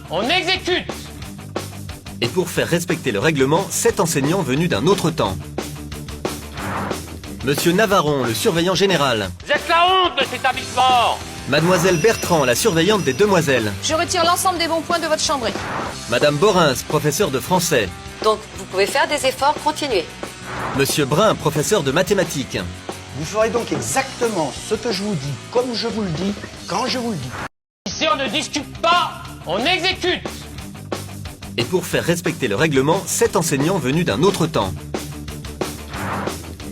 on exécute. Et pour faire respecter le règlement, 7 enseignants venus d'un autre temps. Monsieur Navarron, le surveillant général. Vous êtes la honte de cet établissement. Mademoiselle Bertrand, la surveillante des demoiselles. Je retire l'ensemble des bons points de votre chambrée. Madame Borins, professeur de français. Donc, vous pouvez faire des efforts, continuez. Monsieur Brun, professeur de mathématiques. Vous ferez donc exactement ce que je vous dis, comme je vous le dis, quand je vous le dis. Ici on ne discute pas, on exécute. Et pour faire respecter le règlement, 7 enseignants venus d'un autre temps.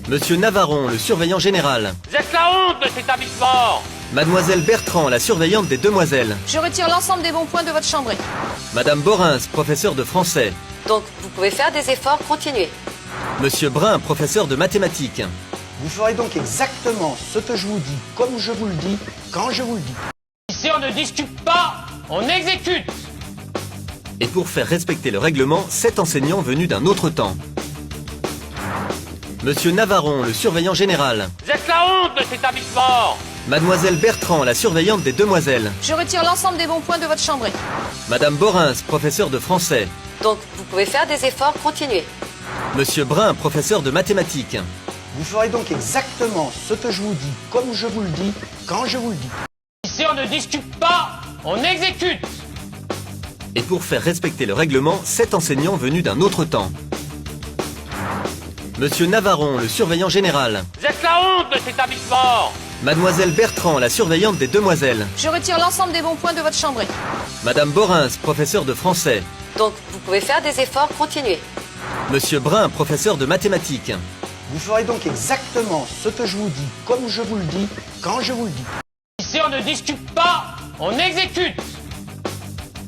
Monsieur Navarron, le surveillant général. Vous êtes la honte de cet établissement. Mademoiselle Bertrand, la surveillante des demoiselles. Je retire l'ensemble des bons points de votre chambrée. Madame Borins, professeur de français. Donc, vous pouvez faire des efforts, continuez. Monsieur Brun, professeur de mathématiques. Vous ferez donc exactement ce que je vous dis, comme je vous le dis, quand je vous le dis. Ici on ne discute pas, on exécute. Et pour faire respecter le règlement, 7 enseignants venus d'un autre temps. Monsieur Navarron, le surveillant général. Vous êtes la honte de cet établissement. Mademoiselle Bertrand, la surveillante des demoiselles. Je retire l'ensemble des bons points de votre chambrée. Madame Borins, professeur de français. Donc, vous pouvez faire des efforts, continuez. Monsieur Brun, professeur de mathématiques. Vous ferez donc exactement ce que je vous dis, comme je vous le dis, quand je vous le dis. Ici on ne discute pas, on exécute. Et pour faire respecter le règlement, 7 enseignants venus d'un autre temps. Monsieur Navarron, le surveillant général. Vous êtes la honte de cet établissement. Mademoiselle Bertrand, la surveillante des demoiselles. Je retire l'ensemble des bons points de votre chambrée. Madame Borins, professeur de français. Donc, vous pouvez faire des efforts, continuez. Monsieur Brun, professeur de mathématiques. Vous ferez donc exactement ce que je vous dis, comme je vous le dis, quand je vous le dis. Ici on ne discute pas, on exécute.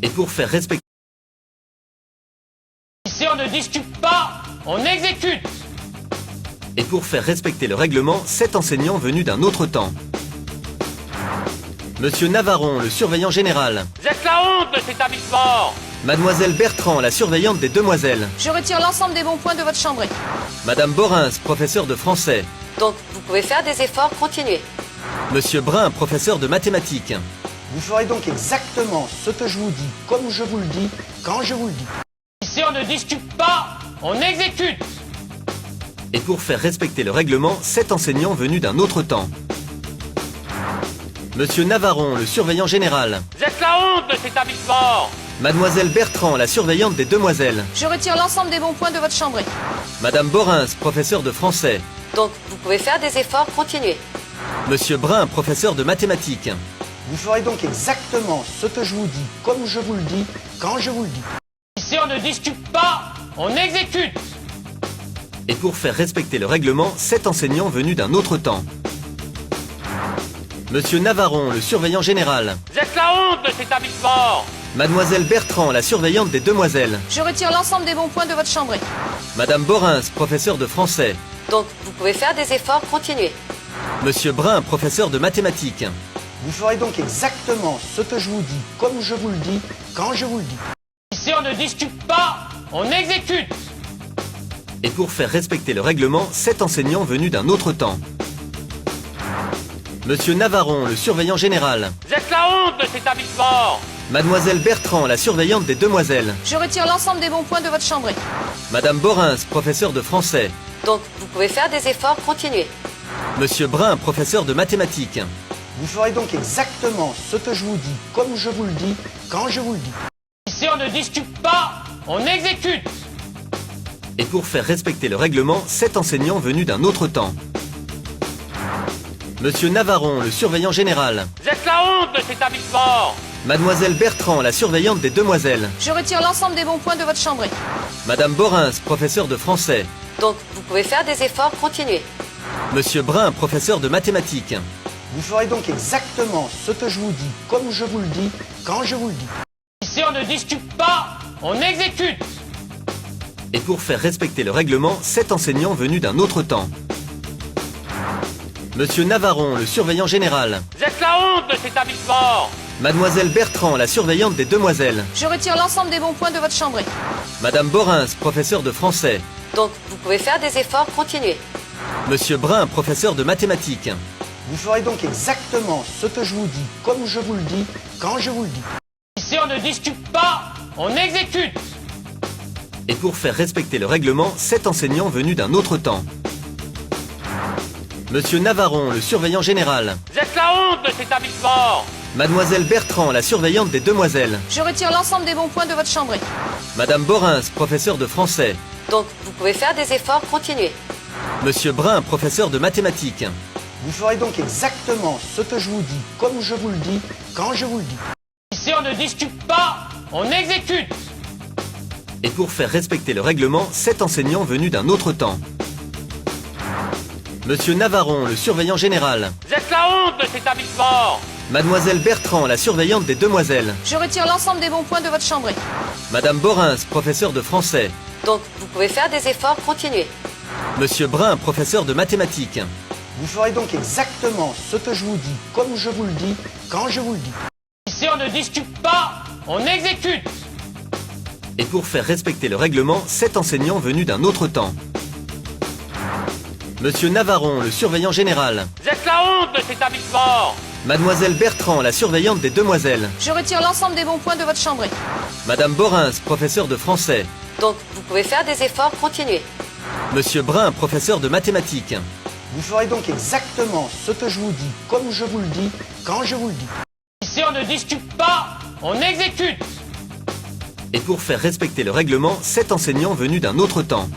Et pour faire respecter... Ici on ne discute pas, on exécute. Et pour faire respecter le règlement, 7 enseignants venus d'un autre temps. Monsieur Navarron, le surveillant général. Vous êtes la honte de cet établissement. Mademoiselle Bertrand, la surveillante des demoiselles. Je retire l'ensemble des bons points de votre chambrée. Madame Borins, professeur de français. Donc, vous pouvez faire des efforts, continuez. Monsieur Brun, professeur de mathématiques. Vous ferez donc exactement ce que je vous dis, comme je vous le dis, quand je vous le dis. Ici on ne discute pas, on exécute. Et pour faire respecter le règlement, 7 enseignants venus d'un autre temps. Monsieur Navarron, le surveillant général. Vous êtes la honte de cet établissement. Mademoiselle Bertrand, la surveillante des demoiselles. Je retire l'ensemble des bons points de votre chambrée. Madame Borins, professeur de français. Donc, vous pouvez faire des efforts, continuez. Monsieur Brun, professeur de mathématiques. Vous ferez donc exactement ce que je vous dis, comme je vous le dis, quand je vous le dis. Ici on ne discute pas, on exécute. Et pour faire respecter le règlement, 7 enseignants venus d'un autre temps. Monsieur Navarron, le surveillant général. Vous êtes la honte de cet établissement. Mademoiselle Bertrand, la surveillante des demoiselles. Je retire l'ensemble des bons points de votre chambrée. Madame Borins, professeur de français. Donc, vous pouvez faire des efforts, continuez. Monsieur Brun, professeur de mathématiques. Vous ferez donc exactement ce que je vous dis, comme je vous le dis, quand je vous le dis. Ici on ne discute pas, on exécute. Et pour faire respecter le règlement, 7 enseignants venus d'un autre temps. Monsieur Navarron, le surveillant général. Vous êtes la honte de cet établissement. Mademoiselle Bertrand, la surveillante des demoiselles. Je retire l'ensemble des bons points de votre chambrée. Madame Borins, professeur de français. Donc, vous pouvez faire des efforts, continuez. Monsieur Brun, professeur de mathématiques. Vous ferez donc exactement ce que je vous dis, comme je vous le dis, quand je vous le dis. Ici on ne discute pas, on exécute. Et pour faire respecter le règlement, 7 enseignants venus d'un autre temps. Monsieur Navarron, le surveillant général. Vous êtes la honte de cet établissement. Mademoiselle Bertrand, la surveillante des demoiselles. Je retire l'ensemble des bons points de votre chambrée. Madame Borins, professeur de français. Donc, vous pouvez faire des efforts, continuez. Monsieur Brun, professeur de mathématiques. Vous ferez donc exactement ce que je vous dis, comme je vous le dis, quand je vous le dis. Ici on ne discute pas, on exécute. Et pour faire respecter le règlement, 7 enseignants venus d'un autre temps. Monsieur Navarron, le surveillant général. Vous êtes la honte de cet établissement. Mademoiselle Bertrand, la surveillante des demoiselles. Je retire l'ensemble des bons points de votre chambrée. Madame Borins, professeur de français. Donc, vous pouvez faire des efforts, continuez. Monsieur Brun, professeur de mathématiques. Vous ferez donc exactement ce que je vous dis, comme je vous le dis, quand je vous le dis. Ici on ne discute pas, on exécute. Et pour faire respecter le règlement, 7 enseignants venus d'un autre temps. Monsieur Navarron, le surveillant général. Vous êtes la honte de cet établissement. Mademoiselle Bertrand, la surveillante des demoiselles. Je retire l'ensemble des bons points de votre chambrée. Madame Borins, professeur de français. Donc, vous pouvez faire des efforts, continuez. Monsieur Brun, professeur de mathématiques. Vous ferez donc exactement ce que je vous dis, comme je vous le dis, quand je vous le dis. Ici, on ne discute pas, on exécute. Et pour faire respecter le règlement, 7 enseignants venus d'un autre temps. Monsieur Navarron, le surveillant général. Vous êtes la honte de cet établissement. Mademoiselle Bertrand, la surveillante des demoiselles. Je retire l'ensemble des bons points de votre chambrée. Madame Borins, professeur de français. Donc, vous pouvez faire des efforts, continuez. Monsieur Brun, professeur de mathématiques. Vous ferez donc exactement ce que je vous dis, comme je vous le dis, quand je vous le dis. Ici, on ne discute pas, on exécute. Et pour faire respecter le règlement, 7 enseignants venus d'un autre temps. Monsieur Navarron, le surveillant général. Vous êtes la honte de cet établissement. Mademoiselle Bertrand, la surveillante des demoiselles. Je retire l'ensemble des bons points de votre chambrée. Madame Borins, professeur de français. Donc, vous pouvez faire des efforts, continuez. Monsieur Brun, professeur de mathématiques. Vous ferez donc exactement ce que je vous dis, comme je vous le dis, quand je vous le dis. Ici, on ne discute pas, on exécute. Et pour faire respecter le règlement, 7 enseignants venus d'un autre temps.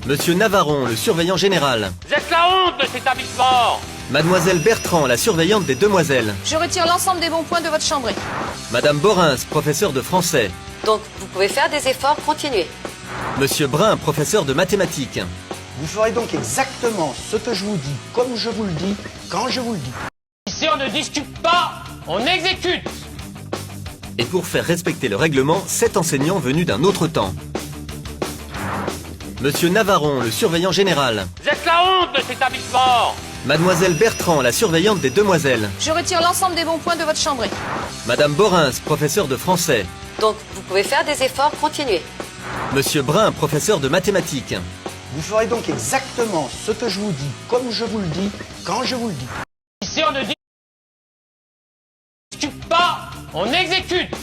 Monsieur Navarron, le surveillant général. Vous êtes la honte de cet établissement. Mademoiselle Bertrand, la surveillante des demoiselles. Je retire l'ensemble des bons points de votre chambrée. Madame Borins, professeur de français. Donc, vous pouvez faire des efforts, continuez. Monsieur Brun, professeur de mathématiques. Vous ferez donc exactement ce que je vous dis, comme je vous le dis, quand je vous le dis. Ici, on ne discute pas, on exécute. Et pour faire respecter le règlement, 7 enseignants venus d'un autre temps. Monsieur Navarron, le surveillant général. Vous êtes la honte de cet établissement. Mademoiselle Bertrand, la surveillante des demoiselles. Je retire l'ensemble des bons points de votre chambrée. Madame Borins, professeur de français. Donc, vous pouvez faire des efforts, continuez. Monsieur Brun, professeur de mathématiques. Vous ferez donc exactement ce que je vous dis, comme je vous le dis, quand je vous le dis. Ici, on ne discute pas, on exécute.